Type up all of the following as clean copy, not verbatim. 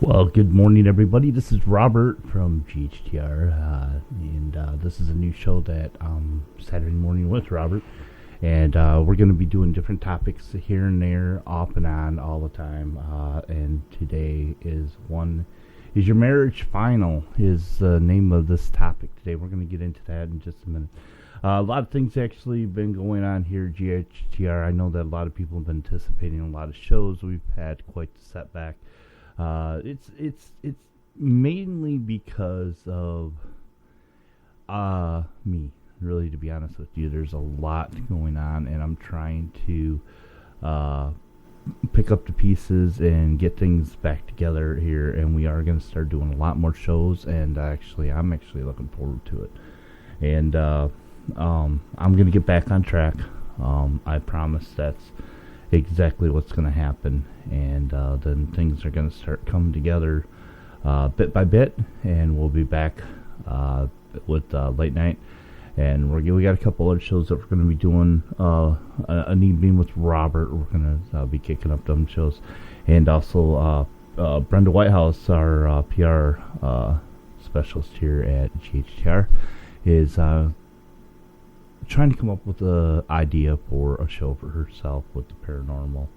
Well, good morning, everybody. This is Robert from GHTR, and this is a new show that Saturday morning with Robert, and we're going to be doing different topics here and there, off and on, all the time. And today is your marriage final? Is the name of this topic today. We're going to get into that in just a minute. A lot of things actually been going on here at GHTR. I know that a lot of people have been anticipating a lot of shows. We've had quite the setback. It's mainly because of me, really, to be honest with you. There's a lot going on, and I'm trying to pick up the pieces and get things back together here, and we are going to start doing a lot more shows, and I'm actually looking forward to it. And I'm going to get back on track. I promise that's exactly what's going to happen, and then things are going to start coming together bit by bit, and we'll be back with late night, and we got a couple other shows that we're going to be doing. An evening with Robert, we're going to be kicking up them shows, and also Brenda Whitehouse, our PR specialist here at GHTR, is trying to come up with an idea for a show for herself with the paranormal,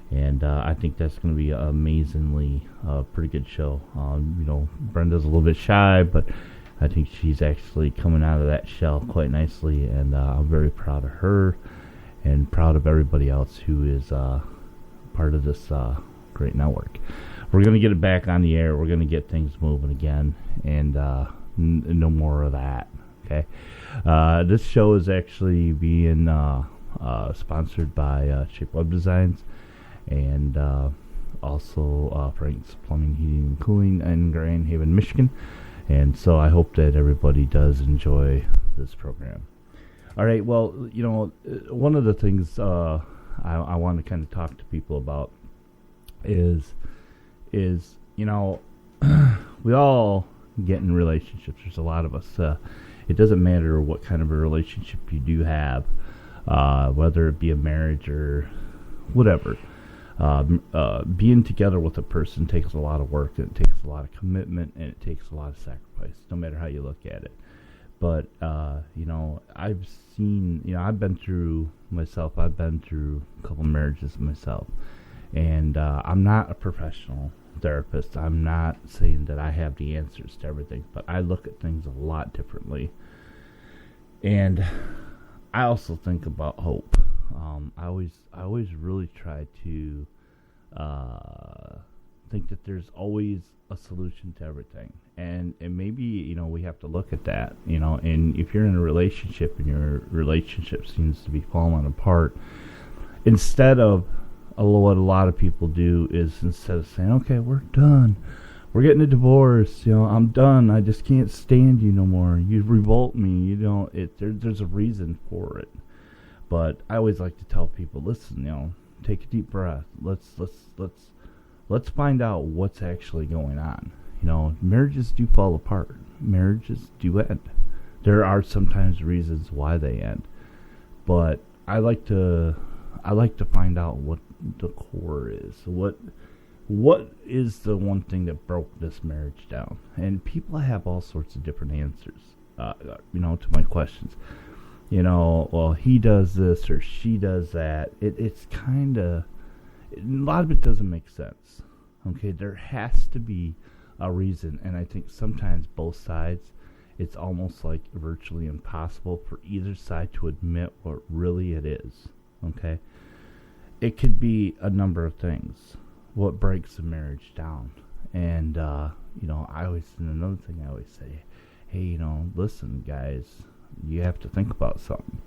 and I think that's going to be an amazingly pretty good show. Brenda's a little bit shy, but I think she's actually coming out of that shell quite nicely, and I'm very proud of her and proud of everybody else who is part of this great network. We're going to get it back on the air. We're going to get things moving again, and no more of that. Okay. This show is actually being sponsored by Shape Web Designs, and also Frank's Plumbing, Heating, and Cooling in Grand Haven, Michigan. And so I hope that everybody does enjoy this program. All right. Well, one of the things I want to kind of talk to people about is we all get in relationships. There's a lot of us. It doesn't matter what kind of a relationship you do have, whether it be a marriage or whatever. Being together with a person takes a lot of work, and it takes a lot of commitment, and it takes a lot of sacrifice, no matter how you look at it. But, I've been through a couple marriages myself, and I'm not a professional therapist. I'm not saying that I have the answers to everything, but I look at things a lot differently, and I also think about hope. I always really try to think that there's always a solution to everything, and maybe we have to look at that, and if you're in a relationship and your relationship seems to be falling apart, instead of what a lot of people do is, instead of saying, okay, we're done, we're getting a divorce, I'm done, I just can't stand you no more, you revolt me, there's a reason for it. But I always like to tell people, listen, take a deep breath, let's find out what's actually going on. Marriages do fall apart, marriages do end. There are sometimes reasons why they end, but I like to find out what the core is. What is the one thing that broke this marriage down? And people have all sorts of different answers, to my questions. Well, he does this or she does that. It's kind of, a lot of it doesn't make sense. Okay, there has to be a reason, and I think sometimes both sides, it's almost like virtually impossible for either side to admit what really it is. Okay. It could be a number of things. What breaks a marriage down? And, another thing I always say, hey, listen, guys, you have to think about something.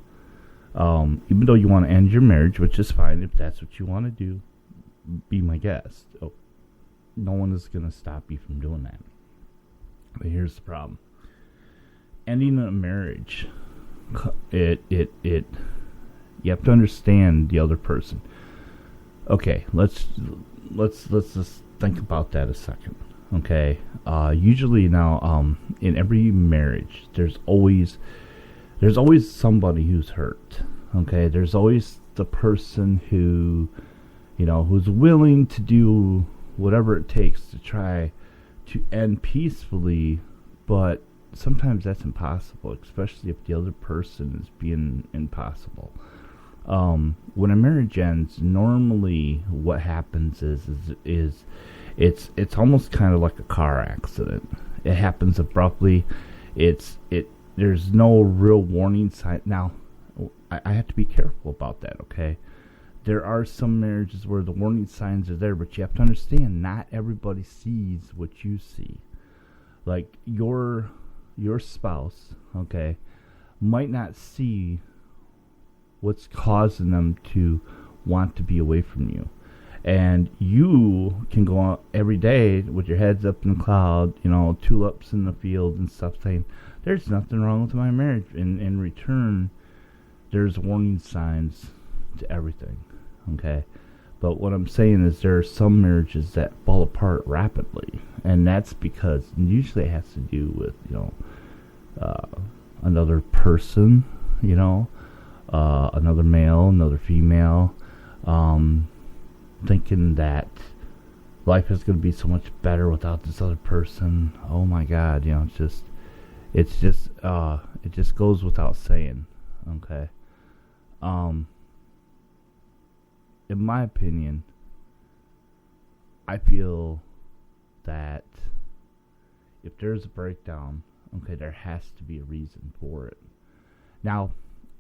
Even though you want to end your marriage, which is fine, if that's what you want to do, be my guest. Oh, no one is going to stop you from doing that. But here's the problem. Ending a marriage, you have to understand the other person. Okay, let's just think about that a second. Okay, usually now, in every marriage, there's always somebody who's hurt. Okay, there's always the person who, who's willing to do whatever it takes to try to end peacefully, but sometimes that's impossible, especially if the other person is being impossible. When a marriage ends, normally what happens is it's almost kind of like a car accident. It happens abruptly. There's no real warning sign. Now, I have to be careful about that, okay? There are some marriages where the warning signs are there, but you have to understand, not everybody sees what you see. Like, your spouse, okay, might not see what's causing them to want to be away from you. And you can go out every day with your heads up in the cloud, tulips in the field and stuff, saying, there's nothing wrong with my marriage. And in return, there's warning signs to everything, okay? But what I'm saying is there are some marriages that fall apart rapidly. And that's because usually it has to do with, another person, another male, another female, thinking that life is going to be so much better without this other person. Oh my God, it just goes without saying, okay? In my opinion, I feel that if there's a breakdown, okay, there has to be a reason for it. Now,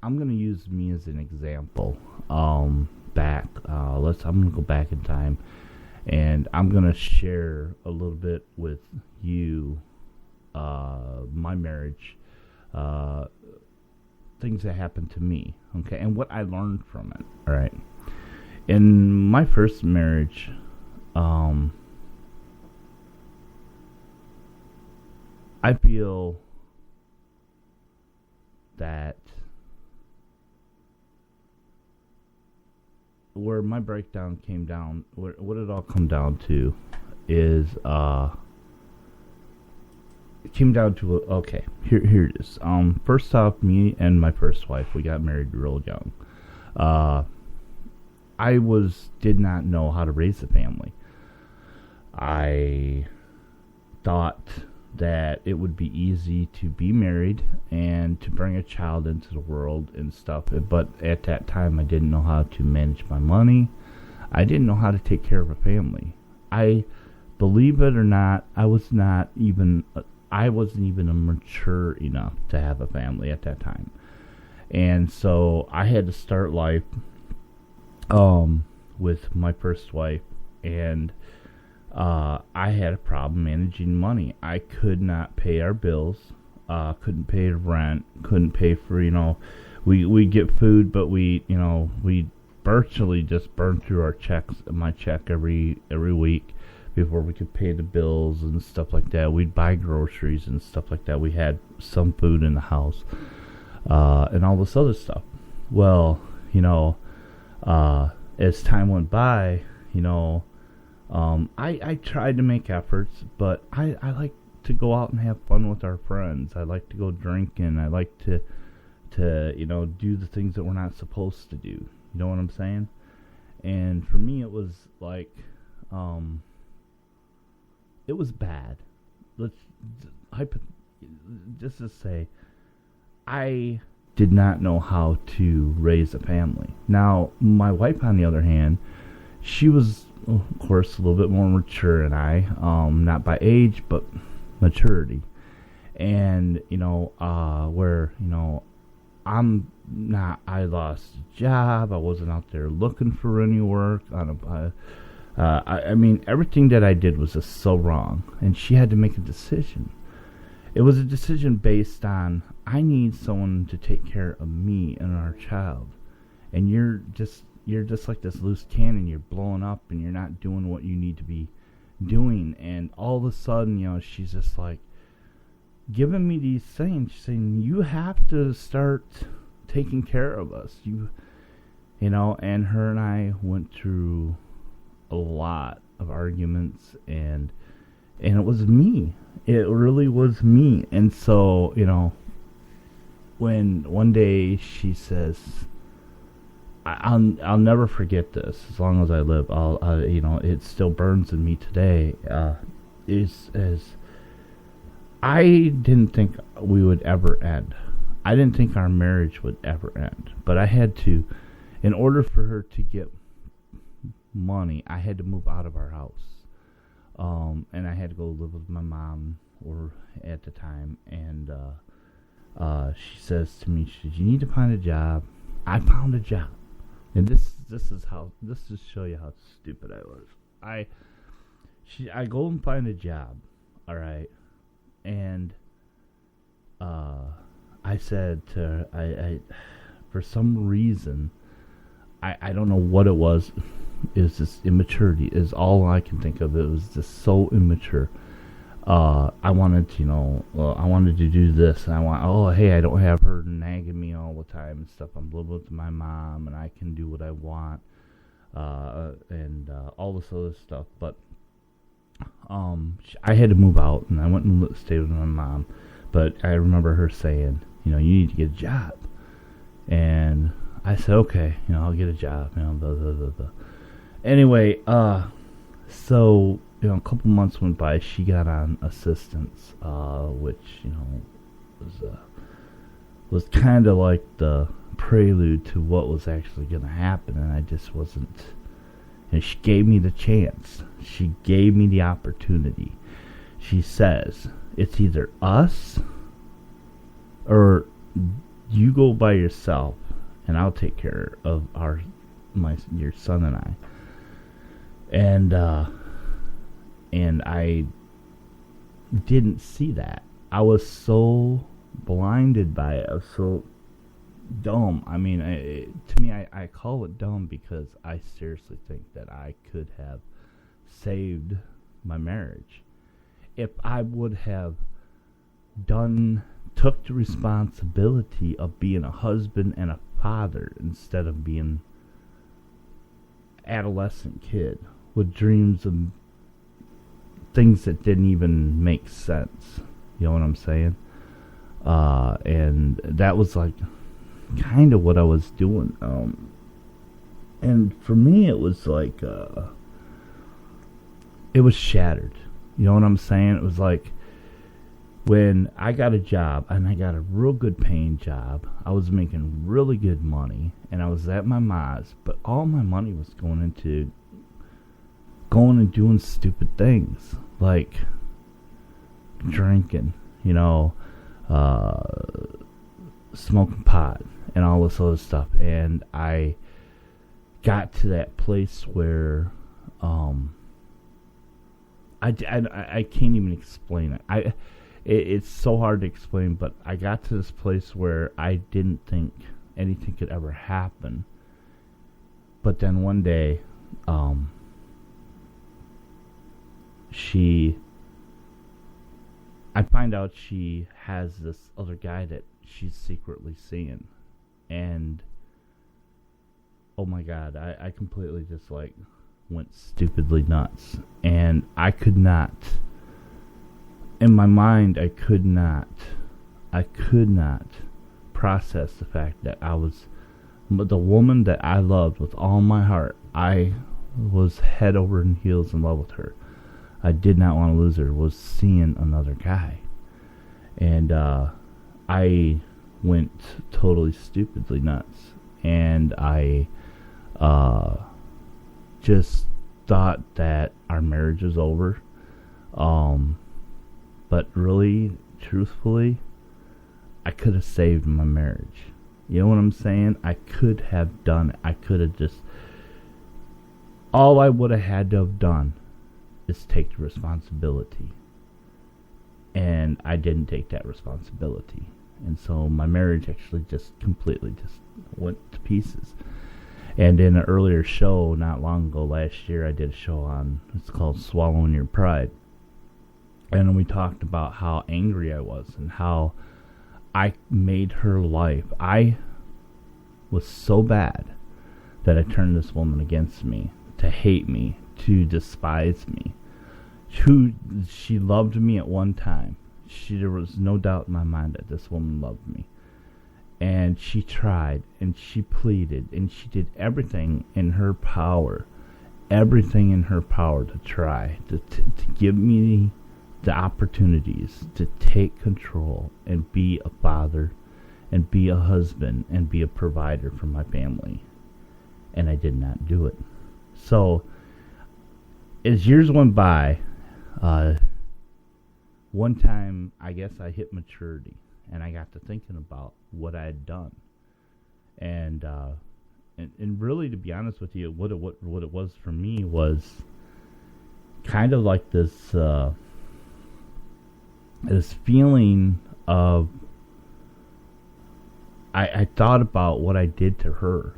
I'm going to use me as an example. I'm going to go back in time, and I'm going to share a little bit with you, my marriage, things that happened to me, okay, and what I learned from it, all right? In my first marriage, I feel that where my breakdown came down, what it all come down to is, it came down to, okay, here it is. First off, me and my first wife, we got married real young. I did not know how to raise a family. I thought that it would be easy to be married and to bring a child into the world and stuff. But at that time, I didn't know how to manage my money. I didn't know how to take care of a family. Believe it or not, I wasn't even mature enough to have a family at that time. And so I had to start life with my first wife, and I had a problem managing money. I could not pay our bills, couldn't pay the rent, couldn't pay for, we get food, but we virtually just burned through my check every week before we could pay the bills and stuff like that. We'd buy groceries and stuff like that. We had some food in the house, and all this other stuff. Well, as time went by, I tried to make efforts, but I like to go out and have fun with our friends. I like to go drinking. I like to do the things that we're not supposed to do. You know what I'm saying? And for me, it was like, it was bad. Just to say, I did not know how to raise a family. Now, my wife, on the other hand, she was, of course, a little bit more mature than I, not by age, but maturity. And, where, I'm not, I lost a job, I wasn't out there looking for any work, I mean, everything that I did was just so wrong, and she had to make a decision. It was a decision based on, I need someone to take care of me and our child, and you're just like this loose cannon. You're blowing up, and you're not doing what you need to be doing. And all of a sudden, she's just like giving me these things, saying, you have to start taking care of us. And her and I went through a lot of arguments, and it was me. It really was me. And so, when one day she says, I'll never forget this as long as I live. It still burns in me today. Is as I didn't think we would ever end. I didn't think our marriage would ever end. But I had to, in order for her to get money, I had to move out of our house. And I had to go live with my mom, or at the time. And she says to me, "You need to find a job." I found a job, and this is show you how stupid I was. I go and find a job, all right, and I said to her, I for some reason, I don't know what it was. It was just immaturity is all I can think of. It was just so immature. I wanted to do this, and I don't have her nagging me all the time and stuff. I'm living with my mom, and I can do what I want, and all this other stuff. But I had to move out, and I went and stayed with my mom. But I remember her saying, you need to get a job, and I said, okay, I'll get a job, blah, blah, blah, blah. Anyway, so a couple months went by. She got on assistance, which was kind of like the prelude to what was actually going to happen, and I just wasn't. And she gave me the chance. She gave me the opportunity. She says, "It's either us, or you go by yourself, and I'll take care of your son and I." And I didn't see that. I was so blinded by it. I was so dumb. I mean, to me, I call it dumb because I seriously think that I could have saved my marriage if I would have took the responsibility of being a husband and a father instead of being adolescent kid with dreams of things that didn't even make sense. You know what I'm saying? And that was like kind of what I was doing. And for me, it was like it was shattered. You know what I'm saying? It was like when I got a job, and I got a real good paying job. I was making really good money, and I was at my mom's, but all my money was going and doing stupid things like drinking, smoking pot and all this other stuff. And I got to that place where I can't even explain it. It's so hard to explain, but I got to this place where I didn't think anything could ever happen. But then one day, I find out she has this other guy that she's secretly seeing. And, oh my God, I completely just went stupidly nuts. And I could not, in my mind, I could not process the fact that the woman that I loved with all my heart. I was head over and heels in love with her. I did not want to lose her. Was seeing another guy. And I went totally stupidly nuts. And I just thought that our marriage was over. But really, truthfully, I could have saved my marriage. You know what I'm saying? I could have done it. I could have just... All I would have had to have done is take the responsibility. And I didn't take that responsibility. And so my marriage actually just completely just went to pieces. And in an earlier show, not long ago, last year, I did a show on, it's called Swallowing Your Pride. And we talked about how angry I was and how I made her life. I was so bad that I turned this woman against me, to hate me, to despise me. She loved me at one time. There was no doubt in my mind that this woman loved me. And she tried, and she pleaded, and she did everything in her power, to try to give me the opportunities to take control and be a father and be a husband and be a provider for my family. And I did not do it. So as years went by, one time I guess I hit maturity, and I got to thinking about what I had done. And really, to be honest with you, what it was for me was kind of like this feeling of I thought about what I did to her,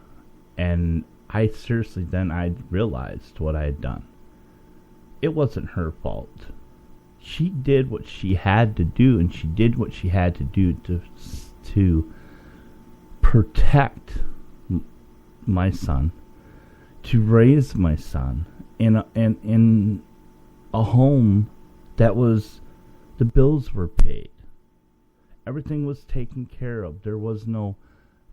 and I realized what I had done. It wasn't her fault. She did what she had to do, and she did what she had to do to protect my son, to raise my son in a home that was, the bills were paid. Everything was taken care of. There was no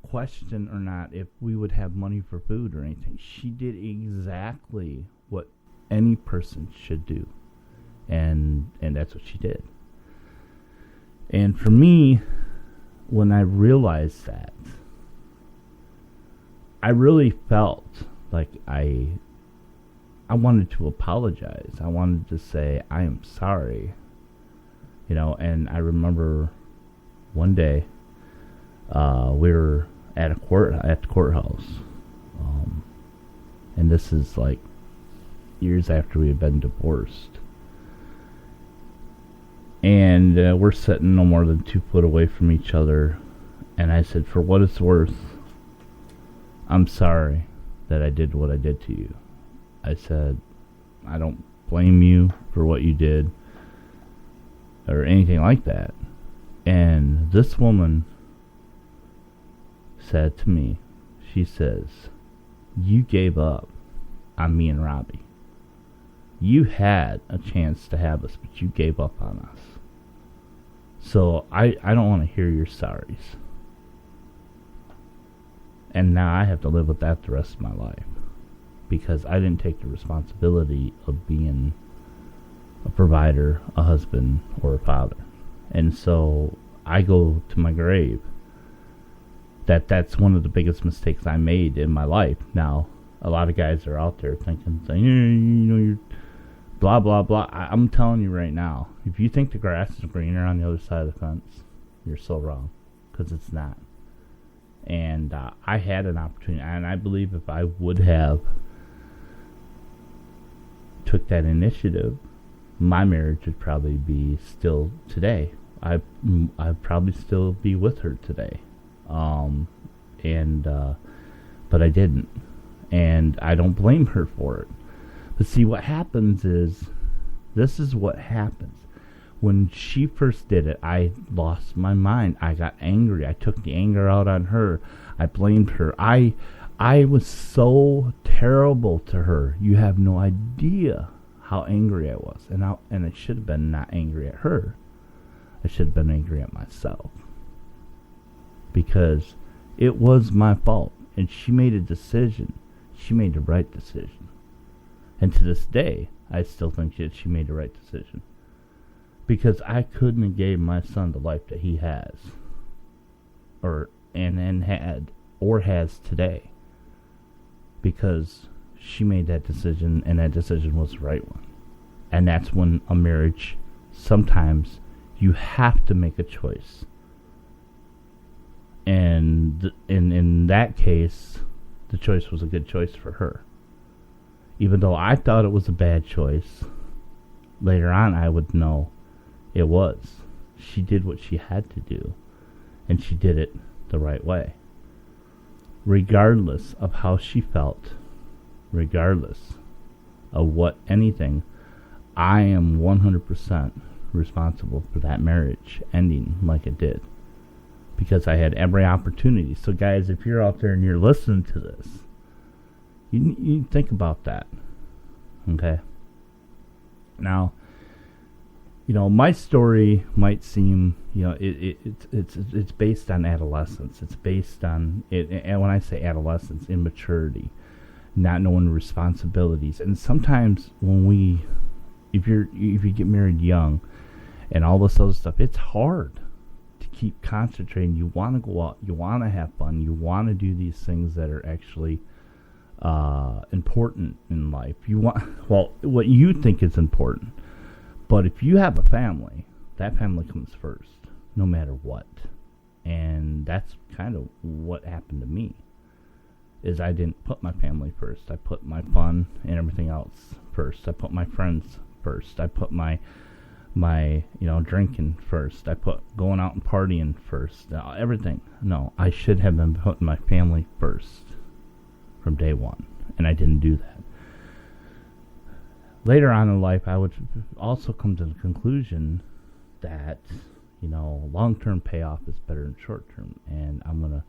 question or not if we would have money for food or anything. She did exactly what any person should do. And that's what she did. And for me, when I realized that, I really felt like I wanted to apologize. I wanted to say, I am sorry. And I remember one day, we were at the courthouse. And this is like years after we had been divorced. And we're sitting no more than 2 foot away from each other. And I said, for what it's worth, I'm sorry that I did what I did to you. I said, I don't blame you for what you did or anything like that. And this woman said to me, she says, you gave up on me and Robbie. You had a chance to have us, but you gave up on us. So I don't want to hear your sorries. And now I have to live with that the rest of my life, because I didn't take the responsibility of being a provider, a husband, or a father. And so I go to my grave that's one of the biggest mistakes I made in my life. Now, a lot of guys are out there saying, you're blah, blah, blah. I'm telling you right now, if you think the grass is greener on the other side of the fence, you're so wrong, because it's not. And I had an opportunity, and I believe if I would have took that initiative, my marriage would probably be still today. I'd probably still be with her today. But I didn't. And I don't blame her for it. But see, what happens is, this is what happens. When she first did it, I lost my mind. I got angry. I took the anger out on her. I blamed her. I was so terrible to her. You have no idea how angry I was. And I should have been not angry at her. I should have been angry at myself. Because it was my fault. And she made a decision. She made the right decision. And to this day, I still think that she made the right decision. Because I couldn't have gave my son the life that he has, has today. Because she made that decision, and that decision was the right one. And that's when a marriage, sometimes you have to make a choice. And in that case, the choice was a good choice for her. Even though I thought it was a bad choice, later on I would know it was. She did what she had to do, and she did it the right way. Regardless of how she felt, regardless of what anything, I am 100% responsible for that marriage ending like it did. Because I had every opportunity. So guys, if you're out there and you're listening to this, you think about that. Okay? Now, my story might seem, it's based on adolescence. It's based on it, and when I say adolescence, immaturity, not knowing responsibilities. And sometimes if you get married young, and all this other stuff, it's hard to keep concentrating. You want to go out, you want to have fun, you want to do these things that are actually important in life. You want, well, what you think is important. But if you have a family, that family comes first, no matter what. And that's kind of what happened to me, is I didn't put my family first. I put my fun and everything else first. I put my friends first. I put my drinking first. I put going out and partying first. Everything. No, I should have been putting my family first from day one, and I didn't do that. Later on in life, I would also come to the conclusion that, long-term payoff is better than short-term, and I'm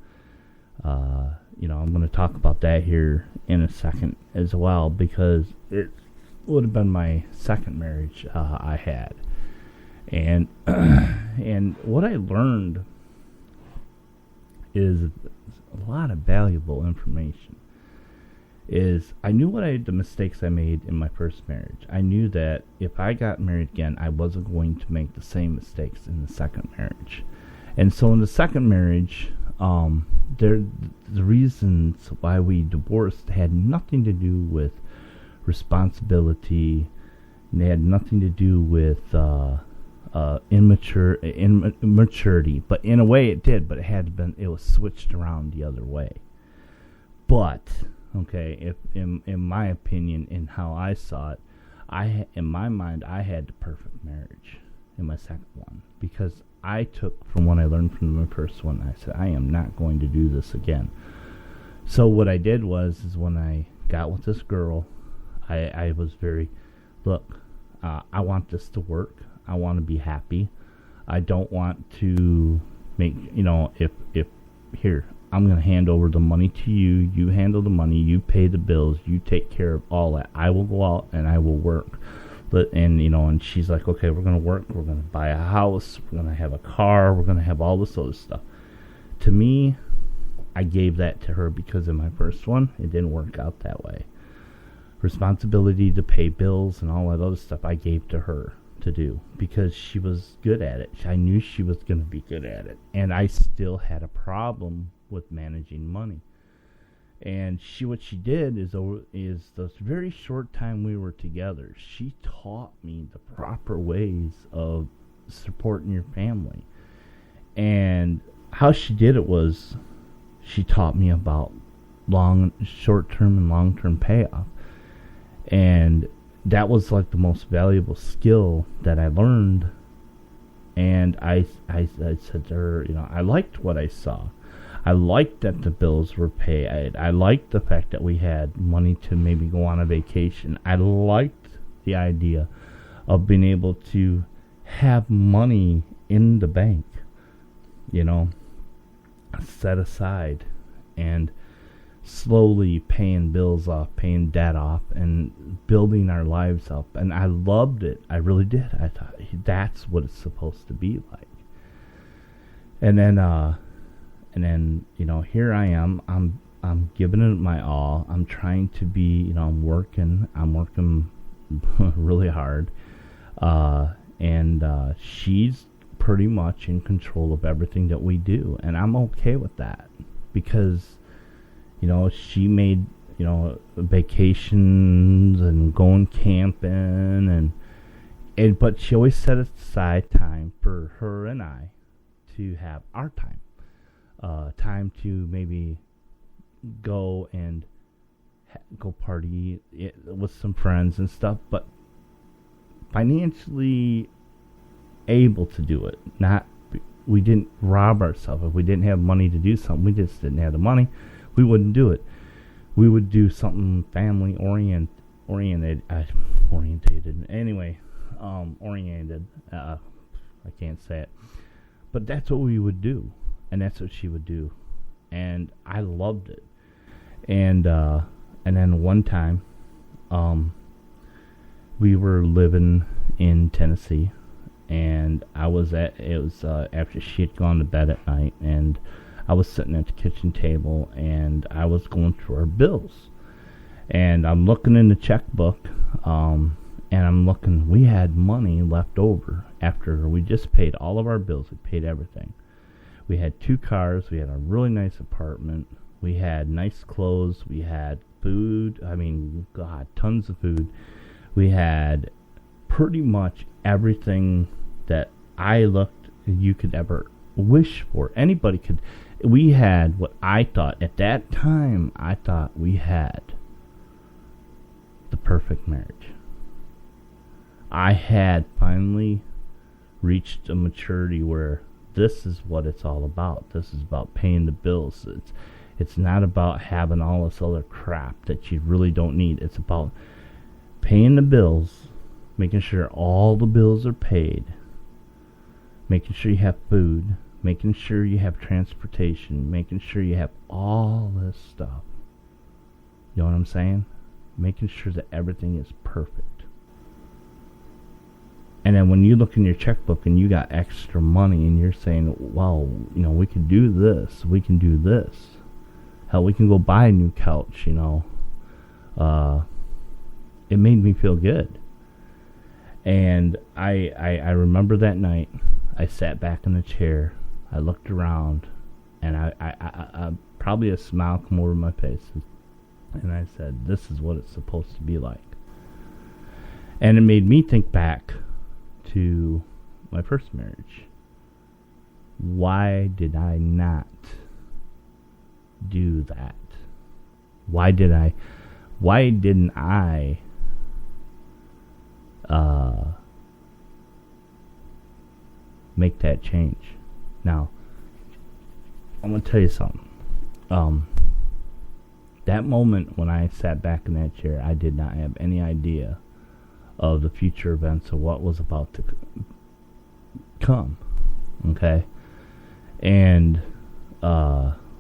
gonna talk about that here in a second as well, because it would have been my second marriage I had, and and what I learned is a lot of valuable information. Is I knew the mistakes I made in my first marriage. I knew that if I got married again, I wasn't going to make the same mistakes in the second marriage. And so in the second marriage, the reasons why we divorced had nothing to do with responsibility, and they had nothing to do with immaturity. But in a way it did, but it was switched around the other way. But okay, if in my opinion, in how I saw it, in my mind, I had the perfect marriage in my second one, because I took from what I learned from my first one. I said, I am not going to do this again. So what I did is when I got with this girl, I was very, look, I want this to work. I want to be happy. I don't want to make, if here, I'm going to hand over the money to you. You handle the money. You pay the bills. You take care of all that. I will go out and I will work. And she's like, okay, we're going to work. We're going to buy a house. We're going to have a car. We're going to have all this other stuff. To me, I gave that to her because in my first one, it didn't work out that way. Responsibility to pay bills and all that other stuff, I gave to her to do because she was good at it. I knew she was going to be good at it. And I still had a problem with managing money. And what she did is this very short time we were together, she taught me the proper ways of supporting your family. And how she did it was she taught me about short-term and long-term payoff. And that was like the most valuable skill that I learned. And I said to her, I liked what I saw. I liked that the bills were paid. I liked the fact that we had money to maybe go on a vacation. I liked the idea of being able to have money in the bank, set aside, and slowly paying bills off, paying debt off, and building our lives up. And I loved it. I really did. I thought that's what it's supposed to be like. And then here I am. I'm giving it my all. I'm trying to be, I'm working really hard. And she's pretty much in control of everything that we do. And I'm okay with that because, she made, vacations and going camping but she always set aside time for her and I to have our time. Time to maybe go and go party with some friends and stuff, but financially able to do it. We didn't rob ourselves. If we didn't have money to do something, we just didn't have the money, we wouldn't do it. We would do something family oriented. Anyway, oriented. I can't say it, but that's what we would do. And that's what she would do. And I loved it. And then one time, we were living in Tennessee, and it was after she had gone to bed at night, and I was sitting at the kitchen table, and I was going through our bills, and I'm looking in the checkbook, and I'm looking. We had money left over after we just paid all of our bills. We paid everything. We had 2 cars. We had a really nice apartment. We had nice clothes. We had food. I mean, God, tons of food. We had pretty much everything that you could ever wish for. Anybody could. We had what I thought, at that time, I thought we had the perfect marriage. I had finally reached a maturity where this is what it's all about. This is about paying the bills. It's not about having all this other crap that you really don't need. It's about paying the bills, making sure all the bills are paid, making sure you have food, making sure you have transportation, making sure you have all this stuff. You know what I'm saying? Making sure that everything is perfect. And then when you look in your checkbook and you got extra money and you're saying, well, we could do this, we can do this. Hell, we can go buy a new couch, It made me feel good. And I remember that night, I sat back in the chair, I looked around, and I probably a smile come over my face, and I said, this is what it's supposed to be like. And it made me think back to my first marriage. Why did I not do that? Why didn't I make that change? Now, I'm going to tell you something. That moment when I sat back in that chair, I did not have any idea of the future events of what was about to come. Okay? And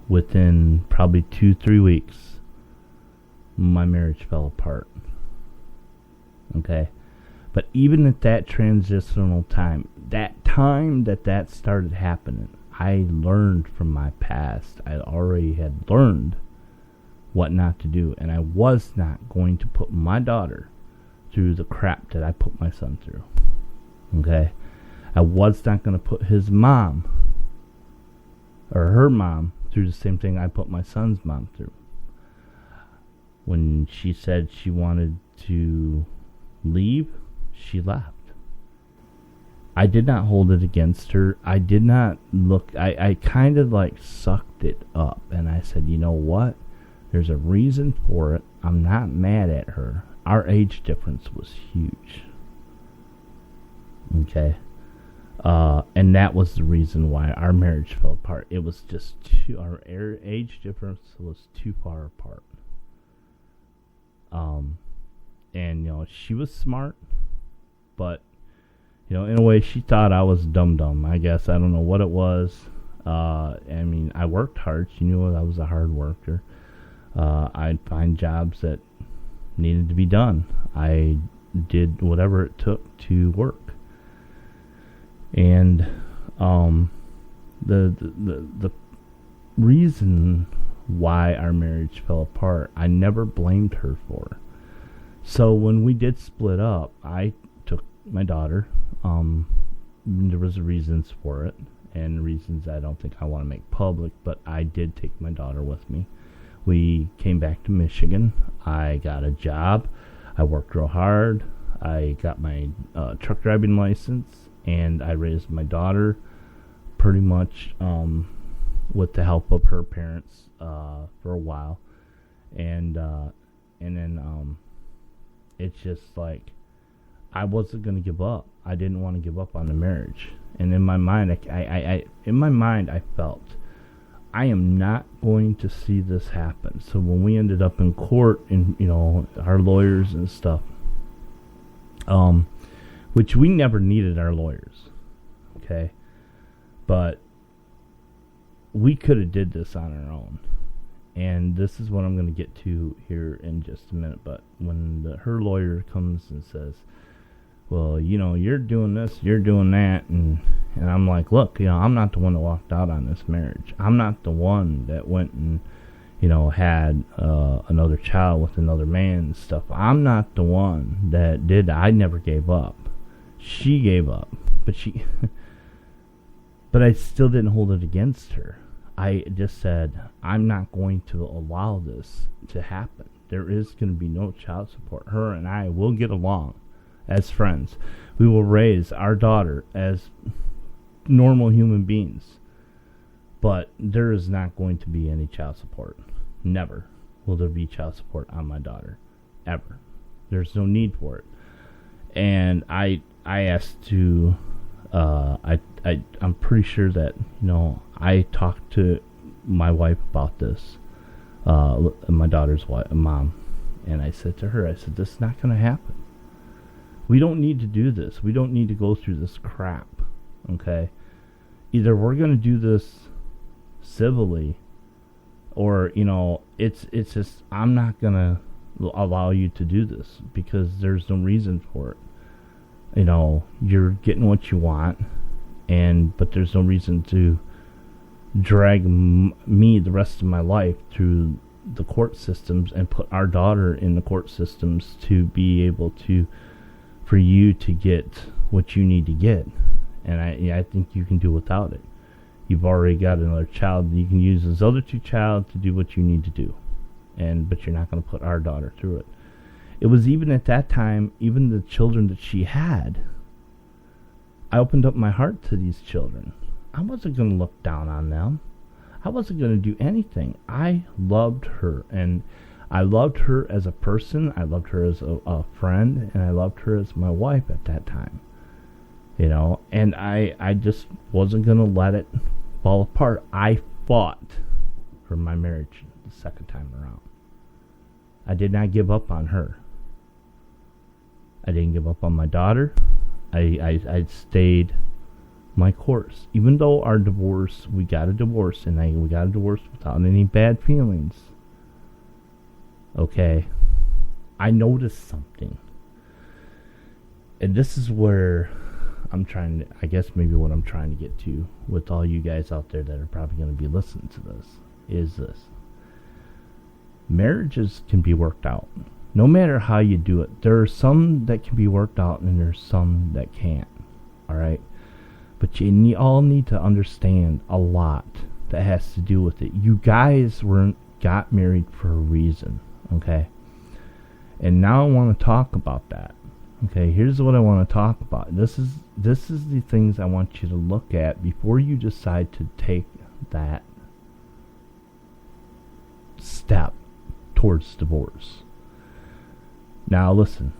within probably 2-3 weeks, my marriage fell apart. Okay? But even at that transitional time, that started happening, I learned from my past. I already had learned what not to do, and I was not going to put my daughter through the crap that I put my son through. Okay? I was not going to put his mom or her mom through the same thing I put my son's mom through. When she said she wanted to leave, she left. I did not hold it against her. I did not look. I kind of like sucked it up, and I said, you know what? There's a reason for it. I'm not mad at her. Our age difference was huge. Okay? And that was the reason why our marriage fell apart. It was just our age difference was too far apart. And she was smart, but in a way she thought I was dumb. I guess I don't know what it was. I mean, I worked hard. She knew I was a hard worker. I'd find jobs that needed to be done. I did whatever it took to work. And the reason why our marriage fell apart, I never blamed her for. So when we did split up, I took my daughter. There was reasons for it, and reasons I don't think I want to make public, but I did take my daughter with me. We came back to Michigan. I got a job. I worked real hard. I got my truck driving license, and I raised my daughter pretty much with the help of her parents for a while. And then it's just like I wasn't going to give up. I didn't want to give up on the marriage. And in my mind, I felt I am not going to see this happen. So when we ended up in court, and our lawyers and stuff, which we never needed our lawyers, okay, but we could have did this on our own. And this is what I'm going to get to here in just a minute. But when her lawyer comes and says, well, you're doing this, you're doing that, and I'm like, look, I'm not the one that walked out on this marriage. I'm not the one that went and had another child with another man and stuff. I'm not the one that did that. I never gave up. She gave up, but I still didn't hold it against her. I just said, I'm not going to allow this to happen. There is going to be no child support. Her and I will get along as friends. We will raise our daughter as normal human beings. But there is not going to be any child support. Never will there be child support on my daughter. Ever. There's no need for it. And I asked to, I'm pretty sure that, I talked to my wife about this, my daughter's mom. And I said to her, this is not going to happen. We don't need to do this. We don't need to go through this crap. Okay? Either we're going to do this civilly, or it's just, I'm not gonna allow you to do this because there's no reason for it. You're getting what you want, but there's no reason to drag me the rest of my life through the court systems and put our daughter in the court systems to be able to, for you to get what you need to get. And I think you can do without it. You've already got another child. You can use those other two child to do what you need to do. But you're not going to put our daughter through it. It was even at that time, even the children that she had, I opened up my heart to these children. I wasn't going to look down on them. I wasn't going to do anything. I loved her. And I loved her as a person. I loved her as a friend. And I loved her as my wife at that time. And I just wasn't going to let it fall apart. I fought for my marriage the second time around. I did not give up on her. I didn't give up on my daughter. I stayed my course. Even though our divorce, we got a divorce, and we got a divorce without any bad feelings. Okay. I noticed something. And this is where I guess maybe what I'm trying to get to with all you guys out there that are probably going to be listening to this is this. Marriages can be worked out. No matter how you do it. There are some that can be worked out and there's some that can't. Alright? But you all need to understand a lot that has to do with it. You guys got married for a reason. Okay? And now I want to talk about that. Okay, here's what I want to talk about. This is the things I want you to look at before you decide to take that step towards divorce. Now listen,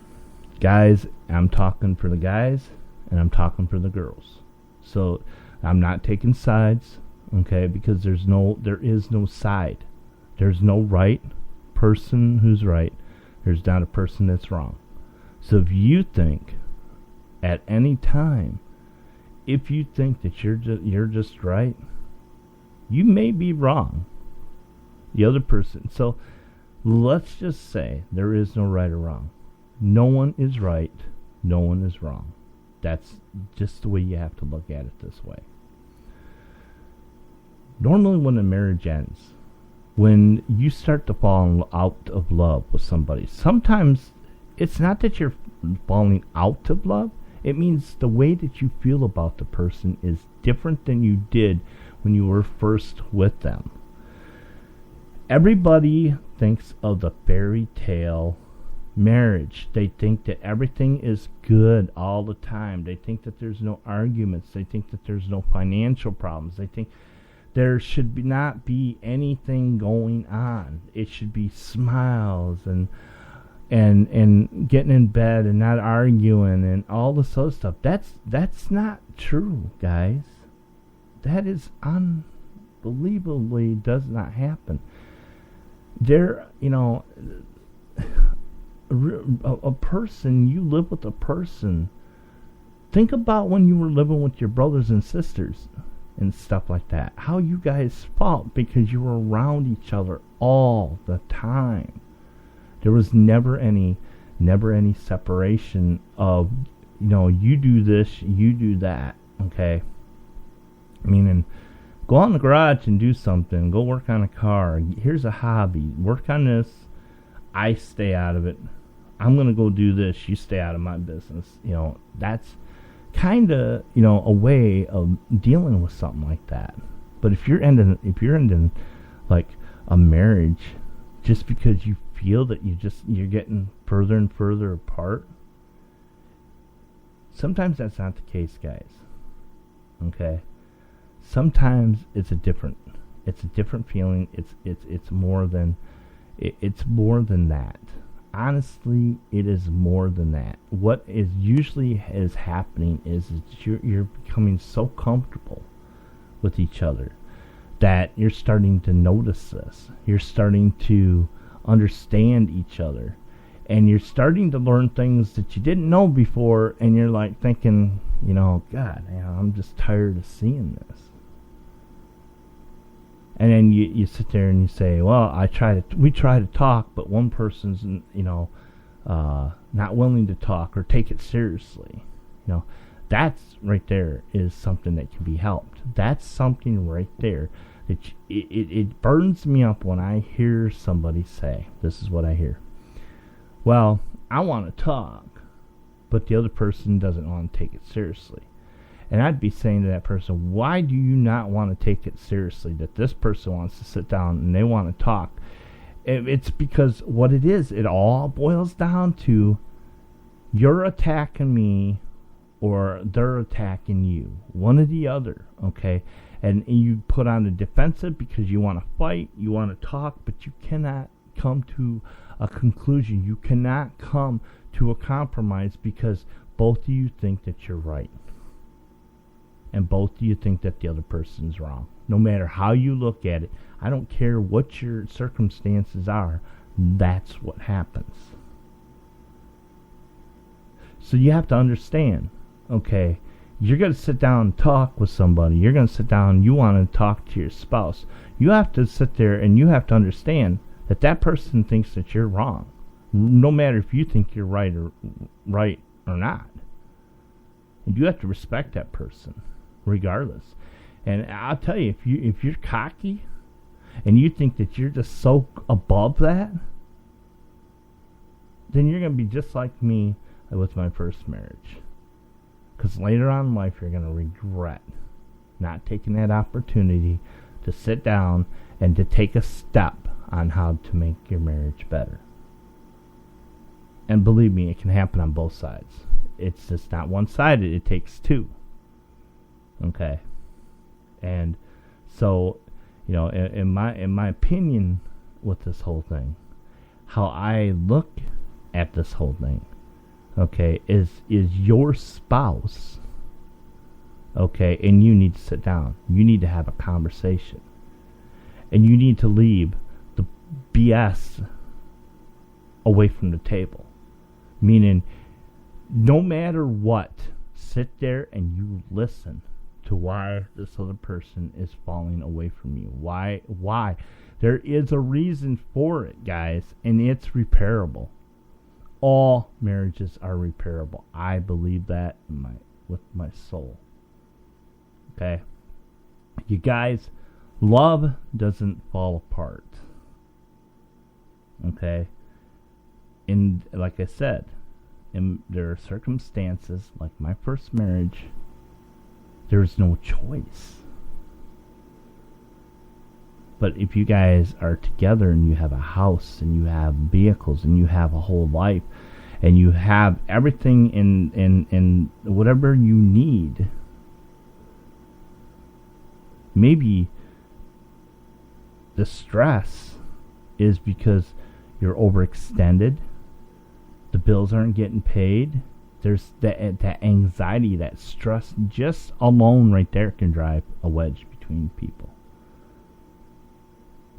guys, I'm talking for the guys and I'm talking for the girls. So I'm not taking sides, okay, because there is no side. There's no right person who's right. There's not a person that's wrong. So if you think at any time, if you think that you're just right, you may be wrong. The other person. So let's just say there is no right or wrong. No one is right. No one is wrong. That's just the way you have to look at it this way. Normally when a marriage ends, when you start to fall out of love with somebody, sometimes it's not that you're falling out of love. It means the way that you feel about the person is different than you did when you were first with them. Everybody thinks of the fairy tale marriage. They think that everything is good all the time. They think that there's no arguments. They think that there's no financial problems. They think there should not be anything going on. It should be smiles and getting in bed and not arguing and all this other stuff. That's not true, guys. That is unbelievably does not happen. There, a person, you live with a person. Think about when you were living with your brothers and sisters and stuff like that. How you guys fought because you were around each other all the time. There was never any separation of you do this, you do that, okay? Meaning, go out in the garage and do something. Go work on a car. Here's a hobby. Work on this. I stay out of it. I'm going to go do this. You stay out of my business. That's kind of, a way of dealing with something like that. But if you're ending like a marriage just because you feel that you're getting further and further apart, sometimes that's not the case, guys. Okay? Sometimes it's a different feeling. It's more than that. Honestly, it is more than that. What is usually happening is you're becoming so comfortable with each other that you're starting to notice this. You're starting to understand each other, and you're starting to learn things that you didn't know before, and you're like thinking, God, I'm just tired of seeing this. And then you sit there and you say, well, we try to talk, but one person's, not willing to talk or take it seriously. That's right there is something that can be helped. That's something right there that it burns me up when I hear somebody say, this is what I hear. Well, I want to talk, but the other person doesn't want to take it seriously. And I'd be saying to that person, why do you not want to take it seriously that this person wants to sit down and they want to talk? It's because what it is, it all boils down to you're attacking me or they're attacking you. One or the other, okay? And you put on the defensive because you want to fight, you want to talk, but you cannot come to a conclusion. You cannot come to a compromise because both of you think that you're right. And both of you think that the other person's wrong. No matter how you look at it, I don't care what your circumstances are, that's what happens. So you have to understand, okay, you're going to sit down and talk with somebody. You're going to sit down and you want to talk to your spouse. You have to sit there and you have to understand that that person thinks that you're wrong. No matter if you think you're right or not. And you have to respect that person regardless. And I'll tell you, if you're cocky and you think that you're just so above that, then you're going to be just like me with my first marriage. Because later on in life, you're going to regret not taking that opportunity to sit down and to take a step on how to make your marriage better. And believe me, it can happen on both sides. It's just not one-sided. It takes two. Okay? And so, in my opinion with this whole thing, how I look at this whole thing, okay, is your spouse, okay, and you need to sit down. You need to have a conversation. And you need to leave the BS away from the table. Meaning, no matter what, sit there and you listen to why this other person is falling away from you. Why? There is a reason for it, guys, and it's repairable. All marriages are repairable. I believe that with my soul. Okay? You guys, love doesn't fall apart. Okay? And like I said, there are circumstances, like my first marriage, there's no choice. But if you guys are together and you have a house and you have vehicles and you have a whole life and you have everything in whatever you need, maybe the stress is because you're overextended, the bills aren't getting paid. There's that anxiety, that stress, just alone right there can drive a wedge between people.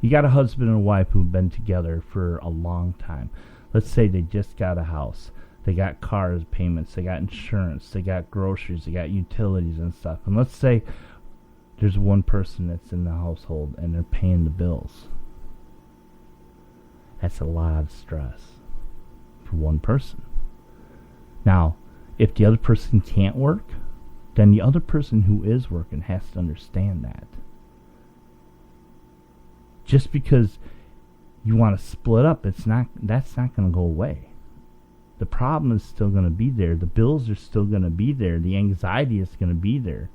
You got a husband and a wife who've been together for a long time. Let's say they just got a house. They got cars payments. They got insurance. They got groceries. They got utilities and stuff. And let's say there's one person that's in the household and they're paying the bills. That's a lot of stress for one person. Now, If the other person can't work, then the other person who is working has to understand that. Just because you want to split up, that's not going to go away. The problem is still going to be there. The bills are still going to be there. The anxiety is going to be there.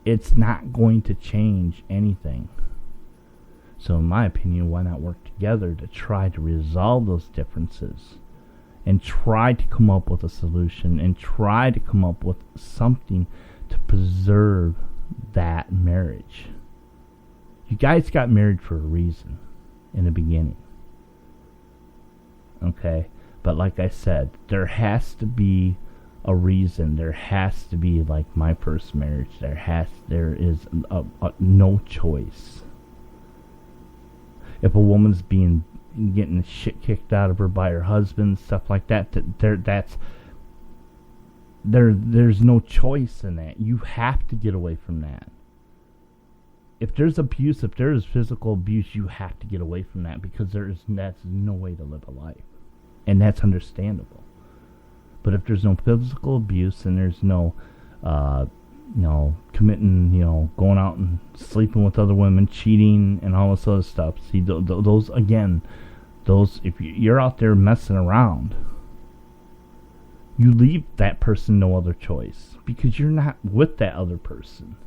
It's not going to change anything. So in my opinion, why not work together to try to resolve those differences and try to come up with a solution and try to come up with something to preserve that marriage. You guys got married for a reason in the beginning. Okay? But like I said, there has to be a reason. There has to be, like my first marriage, there is no choice. If a woman's getting the shit kicked out of her by her husband, stuff like that, there's no choice in that. You have to get away from that. If there's abuse, if there is physical abuse, you have to get away from that, because that's no way to live a life. And that's understandable. But if there's no physical abuse and there's no, committing, going out and sleeping with other women, cheating, and all this other stuff. See, those, if you're out there messing around, you leave that person no other choice, because you're not with that other person.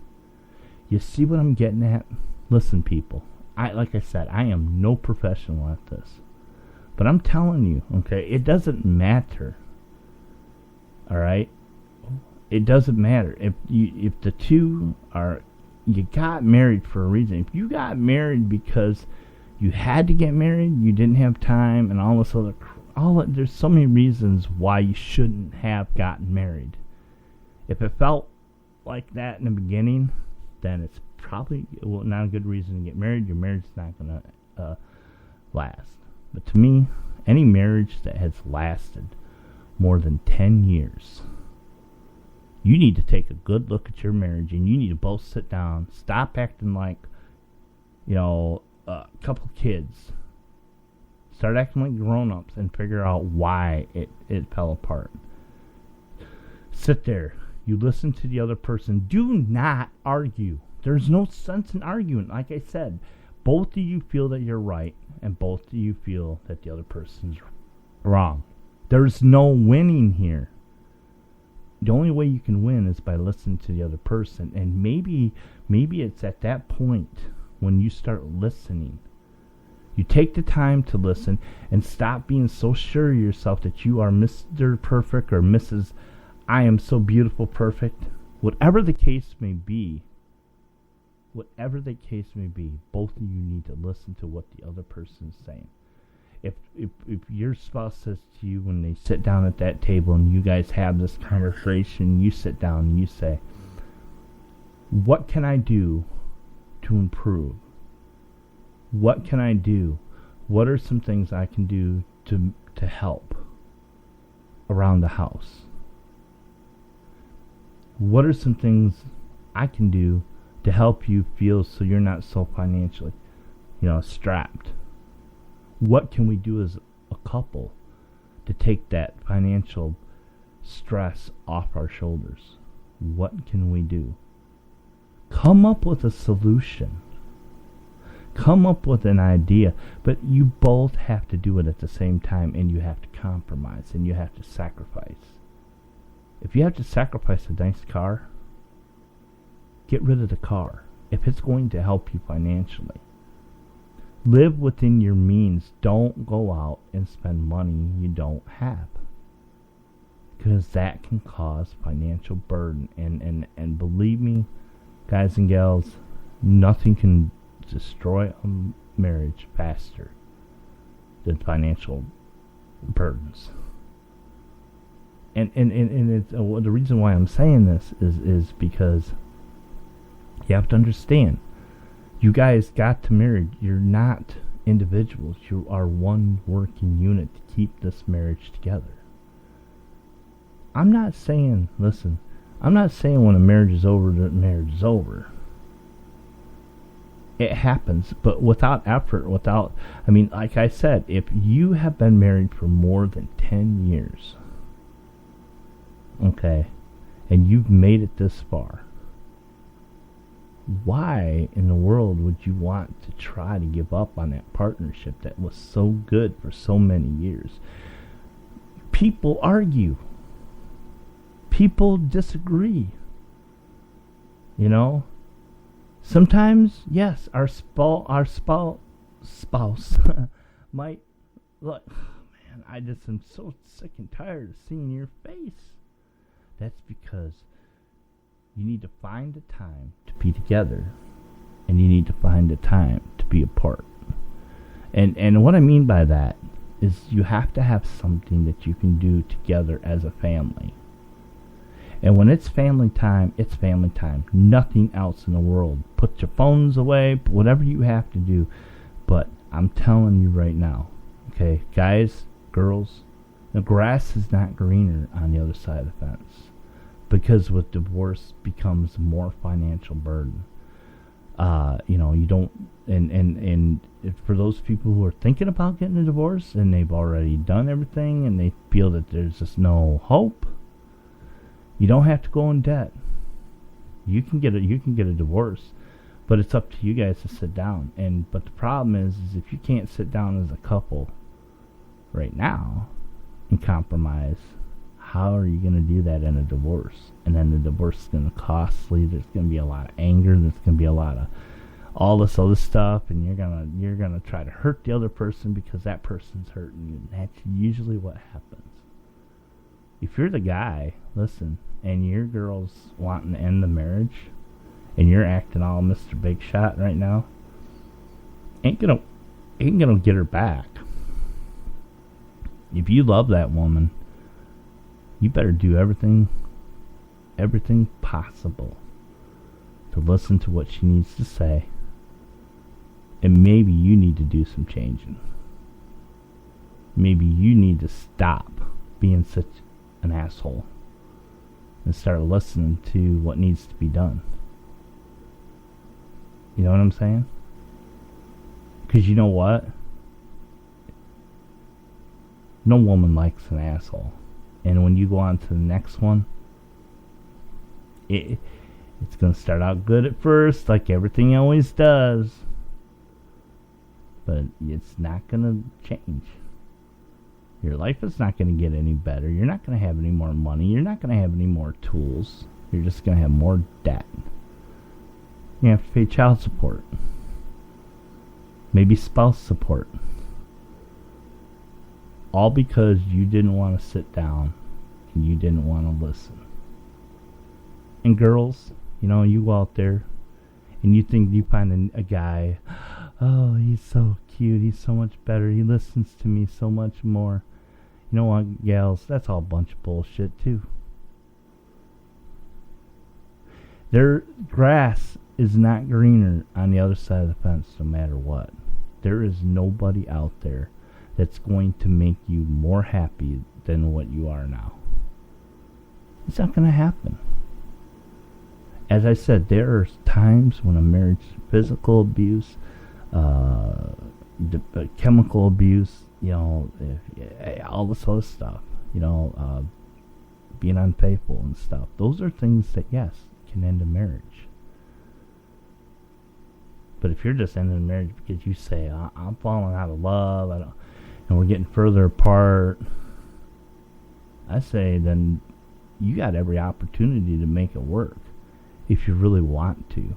You see what I'm getting at? Listen, people, like I said, I am no professional at this. But I'm telling you, okay, it doesn't matter. All right? It doesn't matter. If the two are, you got married for a reason. If you got married because you had to get married, you didn't have time, and all this other, there's so many reasons why you shouldn't have gotten married. If it felt like that in the beginning, then it's probably not a good reason to get married. Your marriage is not going to last. But to me, any marriage that has lasted more than 10 years, you need to take a good look at your marriage, and you need to both sit down, stop acting like, a couple kids. Start acting like grown-ups and figure out why it fell apart. Sit there. You listen to the other person. Do not argue. There's no sense in arguing. Like I said, both of you feel that you're right, and both of you feel that the other person's wrong. There's no winning here. The only way you can win is by listening to the other person. And maybe it's at that point when you start listening. You take the time to listen and stop being so sure of yourself that you are Mr. Perfect or Mrs. I am so beautiful perfect. Whatever the case may be, both of you need to listen to what the other person is saying. If your spouse says to you when they sit down at that table and you guys have this conversation, you sit down and you say, what can I do to improve? What can I do? What are some things I can do to help around the house? What are some things I can do to help you feel so you're not so financially, strapped? What can we do as a couple to take that financial stress off our shoulders? What can we do? Come up with a solution. Come up with an idea. But you both have to do it at the same time, and you have to compromise, and you have to sacrifice. If you have to sacrifice a nice car, get rid of the car if it's going to help you financially. Live within your means. Don't go out and spend money you don't have, because that can cause financial burden. And believe me, guys and gals, nothing can destroy a marriage faster than financial burdens. And it's, the reason why I'm saying this is because you have to understand, you guys got to marry. You're not individuals. You are one working unit to keep this marriage together. I'm not saying when a marriage is over, that marriage is over. It happens, but without effort, like I said, if you have been married for more than 10 years, Okay? And you've made it this far. Why in the world would you want to try to give up on that partnership that was so good for so many years? People argue. People disagree. You know? Sometimes, yes, our spouse might look, man, I just am so sick and tired of seeing your face. That's because you need to find a time to be together, and you need to find a time to be apart. And what I mean by that is you have to have something that you can do together as a family. And when it's family time, it's family time. Nothing else in the world. Put your phones away, whatever you have to do. But I'm telling you right now, okay, guys, girls, the grass is not greener on the other side of the fence. Because with divorce becomes more financial burden. You don't, and for those people who are thinking about getting a divorce and they've already done everything and they feel that there's just no hope, you don't have to go in debt. You can get a divorce, but it's up to you guys to sit down. But the problem is if you can't sit down as a couple right now and compromise, how are you going to do that in a divorce? And then the divorce is going to be costly. There's going to be a lot of anger. There's going to be a lot of all this other stuff, and you're gonna try to hurt the other person because that person's hurting you. And that's usually what happens. If you're the guy, listen, and your girl's wanting to end the marriage, and you're acting all Mr. Big Shot right now, ain't gonna get her back. If you love that woman, you better do everything possible to listen to what she needs to say. And maybe you need to do some changing. Maybe you need to stop being such an asshole and start listening to what needs to be done. You know what I'm saying? Because you know what? No woman likes an asshole. And when you go on to the next one, it's going to start out good at first, like everything always does. But it's not going to change. Your life is not going to get any better. You're not going to have any more money. You're not going to have any more tools. You're just going to have more debt. You have to pay child support. Maybe spouse support. All because you didn't want to sit down and you didn't want to listen. And girls, you go out there and you think you find a guy, oh, he's so cute, he's so much better, he listens to me so much more. You know what, gals, that's all a bunch of bullshit too. Their grass is not greener on the other side of the fence no matter what. There is nobody out there that's going to make you more happy than what you are now. It's not going to happen. As I said, there are times when a marriage, physical abuse, chemical abuse, all this other stuff, being unfaithful and stuff. Those are things that, yes, can end a marriage. But if you're just ending a marriage because you say, I'm falling out of love, and we're getting further apart, I say then you got every opportunity to make it work if you really want to.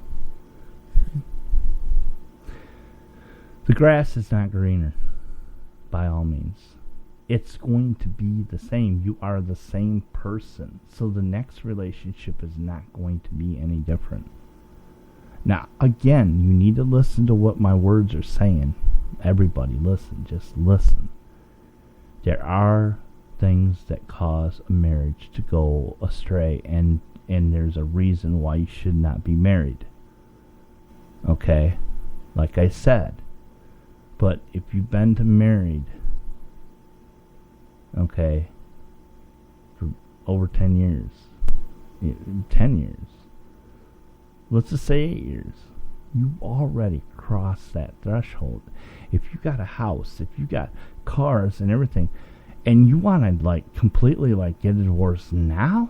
The grass is not greener, by all means. It's going to be the same. You are the same person. So the next relationship is not going to be any different. Now, again, you need to listen to what my words are saying. Everybody, listen. Just listen. There are things that cause a marriage to go astray, and there's a reason why you should not be married. Okay? Like I said. But if you've been married, okay, for over 10 years, 10 years, let's just say 8 years, you've already crossed that threshold. If you got a house, if you got cars and everything, and you want to like completely like get a divorce now,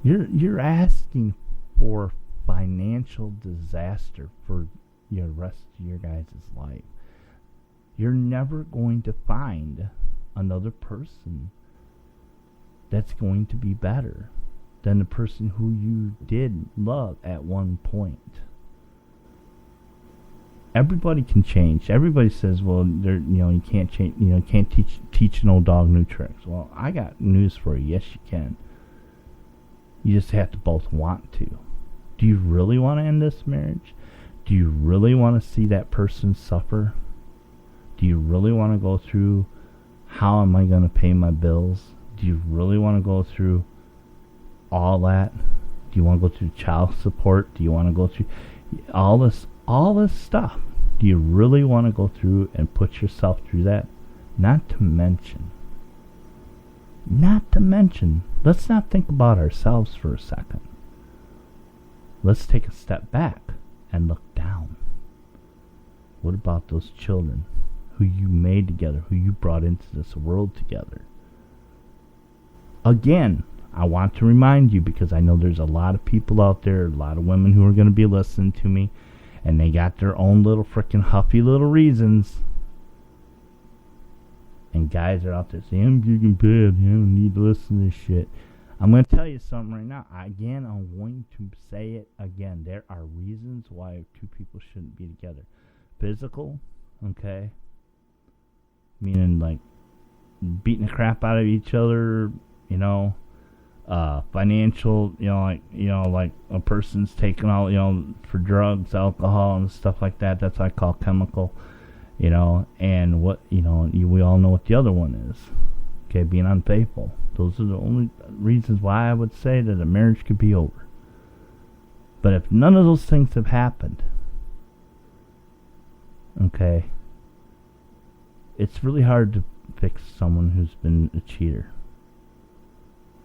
you're asking for financial disaster for your rest of your guys' life. You're never going to find another person that's going to be better than the person who you did love at one point. Everybody can change. Everybody says, "Well, you can't change. You can't teach an old dog new tricks." Well, I got news for you. Yes, you can. You just have to both want to. Do you really want to end this marriage? Do you really want to see that person suffer? Do you really want to go through, how am I going to pay my bills? Do you really want to go through all that? Do you want to go through child support? Do you want to go through all this stuff? Do you really want to go through and put yourself through that? Not to mention, let's not think about ourselves for a second. Let's take a step back and look down. What about those children who you made together, who you brought into this world together? Again, I want to remind you, because I know there's a lot of people out there, a lot of women who are going to be listening to me, and they got their own little freaking huffy little reasons. And guys are out there saying, I'm getting bad, you don't need to listen to this shit. I'm going to tell you something right now. Again, I'm going to say it again. There are reasons why two people shouldn't be together. Physical, okay? Meaning like beating the crap out of each other, financial, like a person's taking all, for drugs, alcohol, and stuff like that. That's what I call chemical, and what, we all know what the other one is. Okay, being unfaithful. Those are the only reasons why I would say that a marriage could be over. But if none of those things have happened, okay, it's really hard to fix someone who's been a cheater.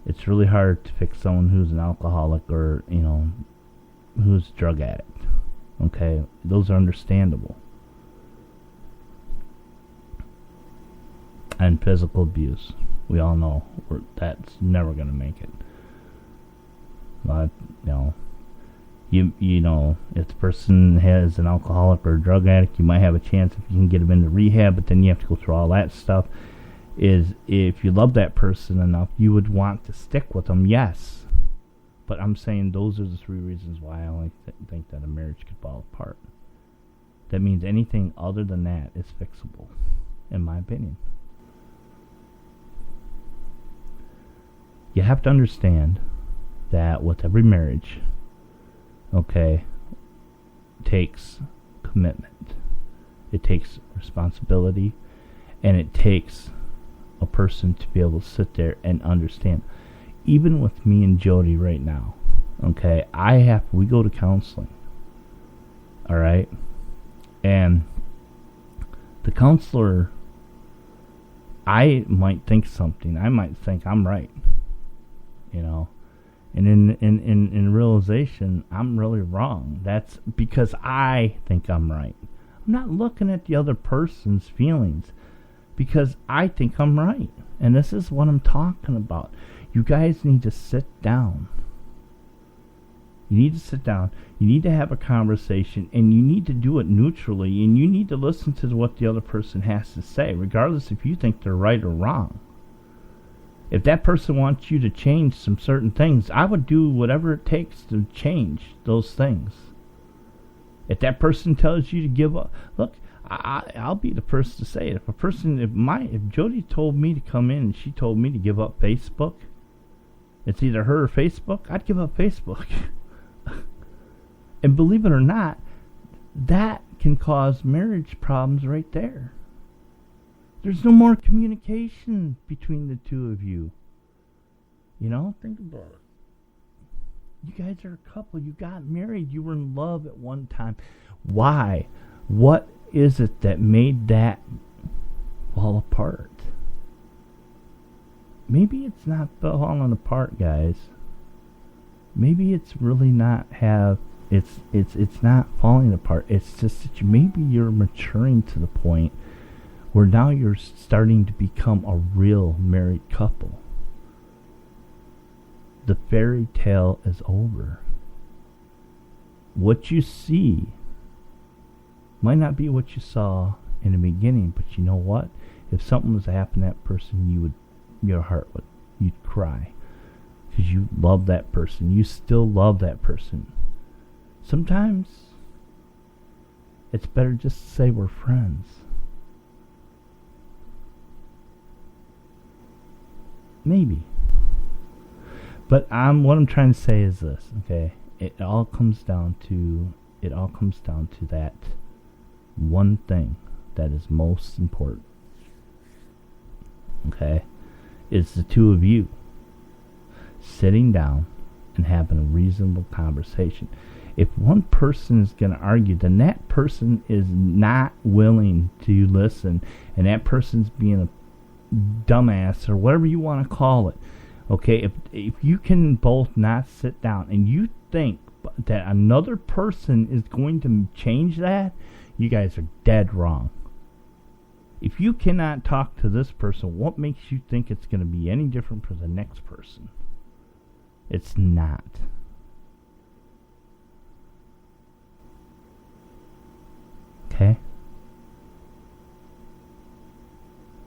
It's really hard to fix someone who's an alcoholic or, who's a drug addict. Okay? Those are understandable. And physical abuse. We all know that's never going to make it. But, if the person has an alcoholic or a drug addict, you might have a chance if you can get them into rehab, but then you have to go through all that stuff. Is if you love that person enough, you would want to stick with them, yes. But I'm saying those are the three reasons why I only think that a marriage could fall apart. That means anything other than that is fixable, in my opinion. You have to understand that with every marriage, okay, takes commitment. It takes responsibility, and it takes a person to be able to sit there and understand. Even with me and Jody right now, okay, we go to counseling, all right, and the counselor, I might think something, I might think I'm right, and in realization, I'm really wrong. That's because I think I'm right. I'm not looking at the other person's feelings, because I think I'm right. And this is what I'm talking about. You guys need to sit down. You need to sit down. You need to have a conversation, and you need to do it neutrally, and you need to listen to what the other person has to say, regardless if you think they're right or wrong. If that person wants you to change some certain things, I would do whatever it takes to change those things. If that person tells you to give up, look, I'll be the first to say it. If Jody told me to come in and she told me to give up Facebook, it's either her or Facebook, I'd give up Facebook. And believe it or not, that can cause marriage problems right there. There's no more communication between the two of you. Think about it. You guys are a couple. You got married. You were in love at one time. Why? What is it that made that fall apart? Maybe it's not falling apart, guys. Maybe it's really not it's not falling apart. It's just that maybe you're maturing to the point where now you're starting to become a real married couple. The fairy tale is over. What you see might not be what you saw in the beginning, but you know what? If something was to happen to that person, your heart you'd cry. Because you love that person. You still love that person. Sometimes it's better just to say we're friends. Maybe. But what I'm trying to say is this, okay? It all comes down to that one thing that is most important. Okay? It's the two of you sitting down and having a reasonable conversation. If one person is going to argue, then that person is not willing to listen, and that person's being a dumbass or whatever you want to call it. Okay, if you can both not sit down and you think that another person is going to change that, you guys are dead wrong. If you cannot talk to this person, what makes you think it's going to be any different for the next person? It's not. Okay?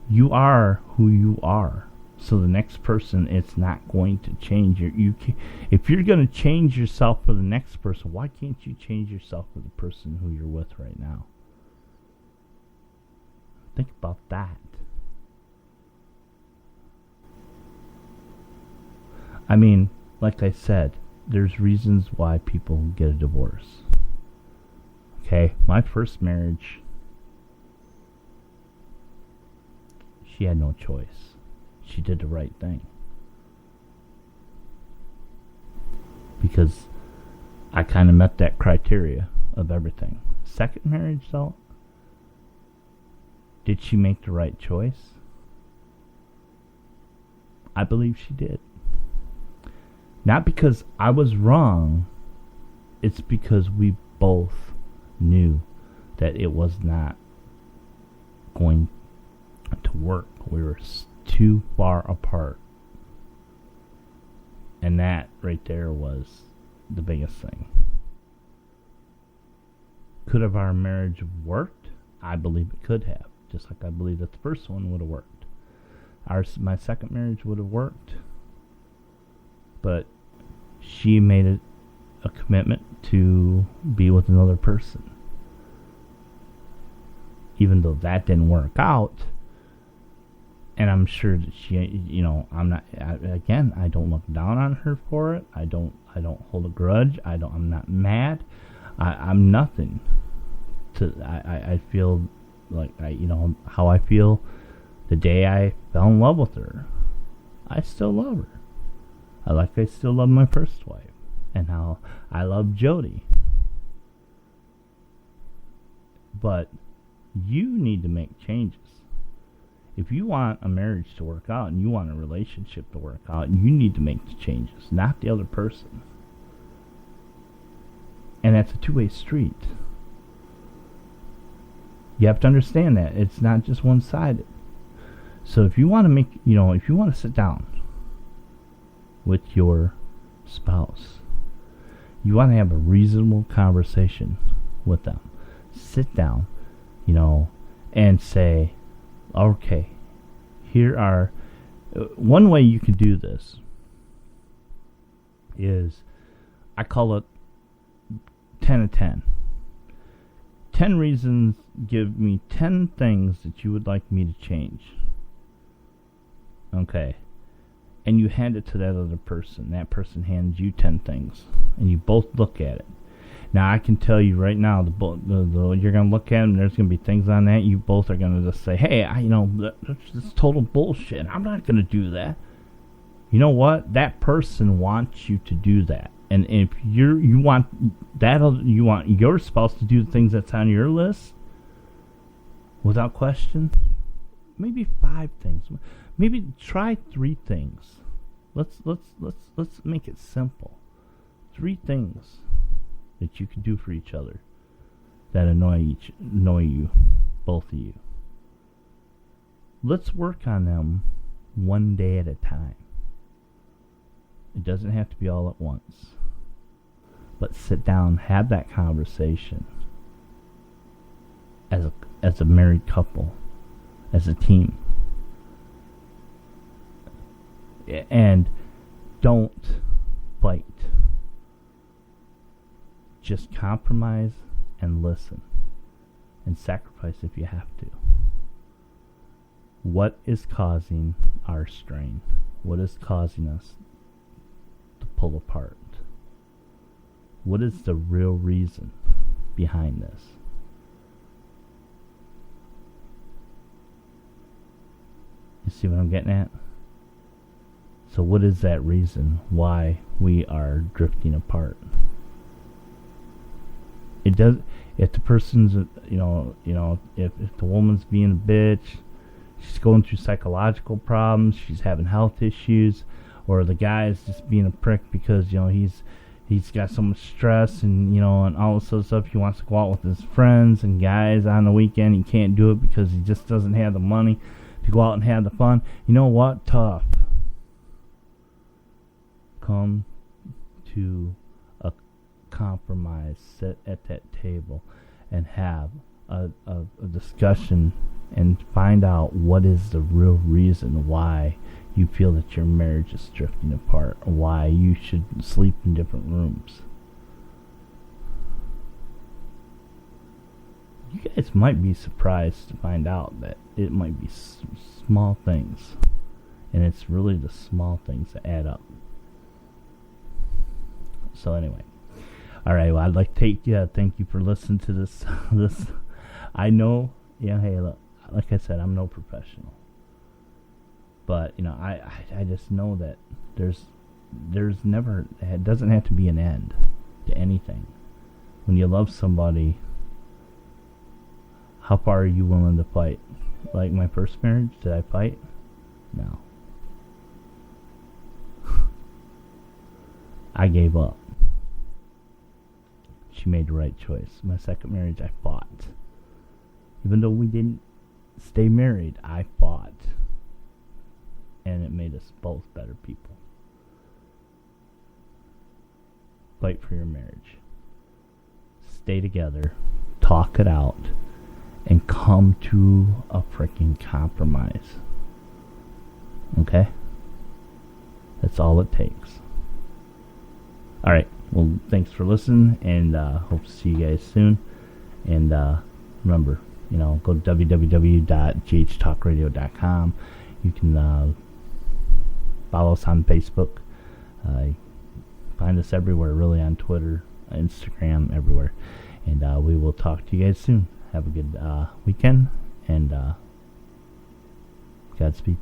You are who you are. So the next person, it's not going to change. If you're going to change yourself for the next person, why can't you change yourself for the person who you're with right now? Think about that. I mean, like I said, there's reasons why people get a divorce. Okay, my first marriage, she had no choice. She did the right thing. Because I kind of met that criteria of everything. Second marriage, though, did she make the right choice? I believe she did. Not because I was wrong, it's because we both knew that it was not going to work. We were too far apart. And that right there was the biggest thing. Could have our marriage worked? I believe it could have. Just like I believe that the first one would have worked. My second marriage would have worked. But she made a commitment to be with another person. Even though that didn't work out. And I'm sure that she, I'm not. I don't look down on her for it. I don't hold a grudge. I'm not mad. I'm nothing. I feel like how I feel the day I fell in love with her. I still love her. I still love my first wife, and how I love Jody. But you need to make changes. If you want a marriage to work out and you want a relationship to work out, you need to make the changes, not the other person. And that's a two-way street. You have to understand that. It's not just one-sided. So if you want to if you want to sit down with your spouse, you want to have a reasonable conversation with them. Sit down, and say, okay, here are... one way you can do this is, I call it 10 of 10. 10 reasons, give me 10 things that you would like me to change. Okay. And you hand it to that other person. That person hands you 10 things. And you both look at it. Now, I can tell you right now, you're going to look at them, there's going to be things on that, you both are going to just say, hey, that's total bullshit. I'm not going to do that. You know what? That person wants you to do that. And if you want your spouse to do the things that's on your list, without question, maybe 5 things. Maybe try 3 things. Let's make it simple. 3 things that you can do for each other that annoy you, both of you. Let's work on them one day at a time. It doesn't have to be all at once. But sit down, have that conversation as a married couple, as a team. And don't fight. Just compromise and listen. And sacrifice if you have to. What is causing our strain? What is causing us to pull apart? What is the real reason behind this? You see what I'm getting at? So what is that reason why we are drifting apart? It does. If the person's, if the woman's being a bitch, she's going through psychological problems, she's having health issues, or the guy's just being a prick because he's got so much stress and and all this other stuff. He wants to go out with his friends and guys on the weekend. He can't do it because he just doesn't have the money to go out and have the fun. You know what? Tough. Come to a compromise. Sit at that table and have a discussion and find out what is the real reason why you feel that your marriage is drifting apart, or why you should sleep in different rooms. You guys might be surprised to find out that it might be small things, and it's really the small things that add up. So anyway, all right. Well, I'd like to thank you for listening to this. I know, hey, look, like I said, I'm no professional, but I just know that there's never, it doesn't have to be an end to anything. When you love somebody, how far are you willing to fight? Like my first marriage, did I fight? No. I gave up. She made the right choice. My second marriage, I fought. Even though we didn't stay married, I fought. And it made us both better people. Fight for your marriage. Stay together. Talk it out. And come to a freaking compromise. Okay? That's all it takes. Alright. Well, thanks for listening, and hope to see you guys soon. And remember, go to www.ghtalkradio.com. You can follow us on Facebook. Find us everywhere, really, on Twitter, Instagram, everywhere. And we will talk to you guys soon. Have a good weekend, and Godspeed.